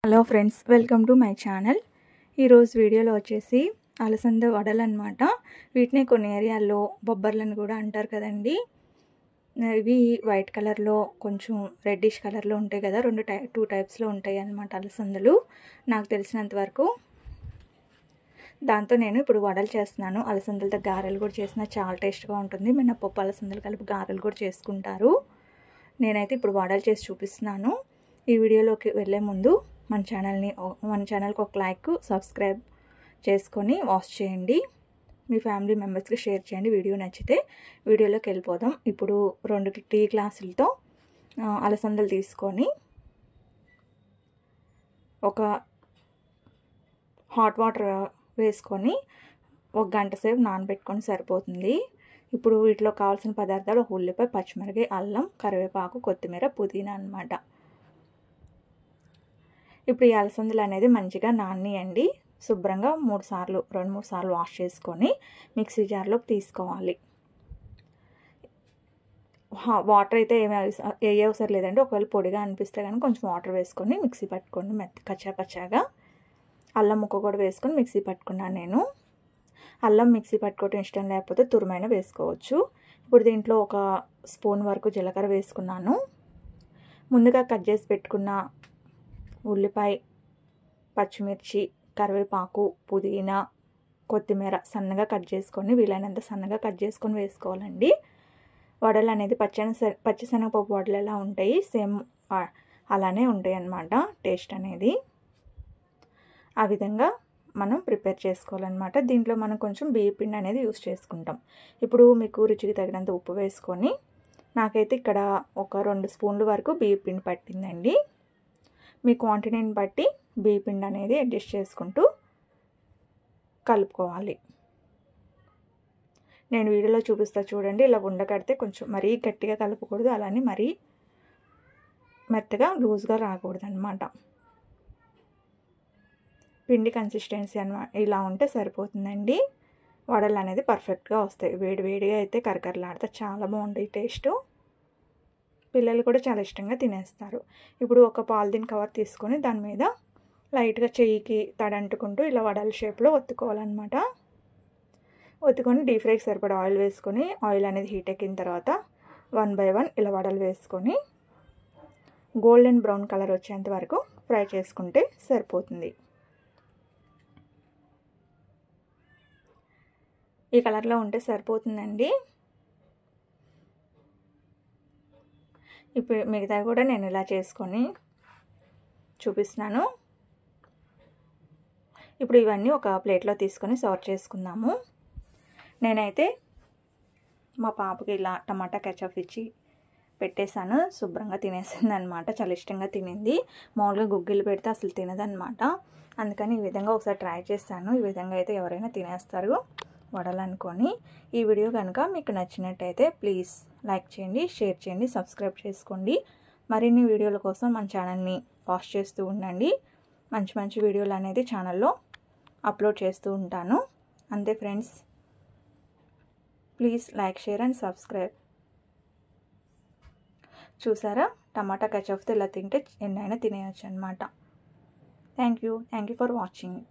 Hello friends, welcome to my channel. ఈరోజు వీడియోలో వచ్చేసి అలసంద వడలు అనమాట. వీటిని కొన్ని ఏరియాల్లో బొబ్బర్లను కూడా అంటారు కదండి. ఇవి వైట్ కలర్లో కొంచెం రెడ్డిష్ కలర్లో ఉంటాయి కదా, టూ టైప్స్లో ఉంటాయి అన్నమాట అలసందలు నాకు తెలిసినంత వరకు. దాంతో నేను ఇప్పుడు వడలు చేస్తున్నాను. అలసందలతో గారెలు కూడా చేసిన చాలా టేస్ట్గా ఉంటుంది. మినపప్పు అలసందలు కలిపి గారెలు కూడా చేసుకుంటారు. నేనైతే ఇప్పుడు వడలు చేసి చూపిస్తున్నాను. ఈ వీడియోలోకి వెళ్ళే ముందు మన ఛానల్కి ఒక లైక్, సబ్స్క్రైబ్ చేసుకొని వాచ్ చేయండి. మీ ఫ్యామిలీ మెంబర్స్కి షేర్ చేయండి. వీడియో నచ్చితే వీడియోలోకి వెళ్ళిపోదాం. ఇప్పుడు 2 టీ గ్లాసులతో అలసందలు తీసుకొని ఒక హాట్ వాటర్ వేసుకొని 1 గంట సేపు నానబెట్టుకొని సరిపోతుంది. ఇప్పుడు వీటిలో కావాల్సిన పదార్థాలు: ఉల్లిపాయ, పచ్చిమిరపకాయ, అల్లం, కరివేపాకు, కొత్తిమీర, పుదీనా అన్నమాట. ఇప్పుడు ఈ అలసందలు అనేది మంచిగా నాననియండి. శుభ్రంగా 2-3 సార్లు వాష్ చేసుకొని మిక్సీ జార్లోకి తీసుకోవాలి. వాటర్ అయితే ఏ అవసరం లేదండి. ఒకవేళ పొడిగా అనిపిస్తే కానీ కొంచెం వాటర్ వేసుకొని మిక్సీ పట్టుకోండి, కచ్చాగా. అల్లం ముక్క కూడా వేసుకొని మిక్సీ పట్టుకున్నాను నేను. అల్లం మిక్సీ పట్టుకోవటం ఇష్టం లేకపోతే తురుమైన వేసుకోవచ్చు. ఇప్పుడు దీంట్లో 1 స్పూన్ వరకు జీలకర్ర వేసుకున్నాను. ముందుగా కట్ చేసి పెట్టుకున్న ఉల్లిపాయ, పచ్చిమిర్చి, కరివేపాకు, పుదీనా, కొత్తిమీర సన్నగా కట్ చేసుకొని, వీలైనంత సన్నగా కట్ చేసుకొని వేసుకోవాలండి. వడలు అనేది పచ్చిశనగపప్పు వడలు ఎలా ఉంటాయి, సేమ్ అలానే ఉంటాయి అన్నమాట. టేస్ట్ అనేది ఆ విధంగా మనం ప్రిపేర్ చేసుకోవాలన్నమాట. దీంట్లో మనం కొంచెం బియ్య పిండి అనేది యూస్ చేసుకుంటాం. ఇప్పుడు మీకు రుచికి తగినంత ఉప్పు వేసుకొని, నాకైతే ఇక్కడ ఒక 2 స్పూన్ల వరకు బియ్య పిండి పట్టిందండి. మీ క్వాంటిటీని బట్టి బియ్య పిండి అనేది అడ్జస్ట్ చేసుకుంటూ కలుపుకోవాలి. నేను వీడియోలో చూపిస్తా చూడండి. ఇలా ఉండకడితే కొంచెం మరీ గట్టిగా కలపకూడదు, అలానే మరీ మెత్తగా లూజ్గా రాకూడదు అన్నమాట. పిండి కన్సిస్టెన్సీ ఇలా ఉంటే సరిపోతుందండి. వడలు అనేది పర్ఫెక్ట్గా వస్తాయి. వేడిగా అయితే కరకరలాడితే చాలా బాగుంటాయి టేస్ట్. పిల్లలు కూడా చాలా ఇష్టంగా తినేస్తారు. ఇప్పుడు ఒక పాలిథిన్ కవర్ తీసుకొని దాని మీద లైట్గా చెయ్యికి తడంటుకుంటూ ఇలా వడల షేప్లో ఒత్తుకోవాలన్నమాట. ఒత్తుకొని డీప్ ఫ్రైకి సరిపడా ఆయిల్ వేసుకొని, ఆయిల్ అనేది హీట్ ఎక్కిన తర్వాత 1 by 1 ఇలా వడలు వేసుకొని గోల్డెన్ బ్రౌన్ కలర్ వచ్చేంత వరకు ఫ్రై చేసుకుంటే సరిపోతుంది. ఈ కలర్లో ఉంటే సరిపోతుందండి. ఇప్పుడు మిగతా కూడా నేను ఇలా చేసుకొని చూపిస్తున్నాను. ఇప్పుడు ఇవన్నీ ఒక ప్లేట్లో తీసుకొని సర్వ్ చేసుకుందాము. నేనైతే మా పాపకి ఇలా టమాటా కెచప్ ఇచ్చి పెట్టేశాను. శుభ్రంగా తినేసింది అనమాట. చాలా ఇష్టంగా తినింది. మామూలుగా గుగ్గిలు పెడితే అసలు తినదనమాట. అందుకని ఈ విధంగా ఒకసారి ట్రై చేస్తాను. ఈ విధంగా అయితే ఎవరైనా తినేస్తారు వడలు అనుకొని. ఈ వీడియో కనుక మీకు నచ్చినట్టయితే ప్లీజ్ లైక్ చేయండి, షేర్ చేయండి, సబ్స్క్రైబ్ చేసుకోండి. మరిన్ని వీడియోల కోసం మన ఛానల్ని వాచ్ చేస్తూ ఉండండి. మంచి వీడియోలు అనేది ఛానల్లో అప్లోడ్ చేస్తూ ఉంటాను. అంతే friends, please like, share and subscribe. చూసారా, టమాటా కెచప్తో ఇలా తింటే ఎన్నైనా తినేయచ్చు అనమాట. Thank you for watching.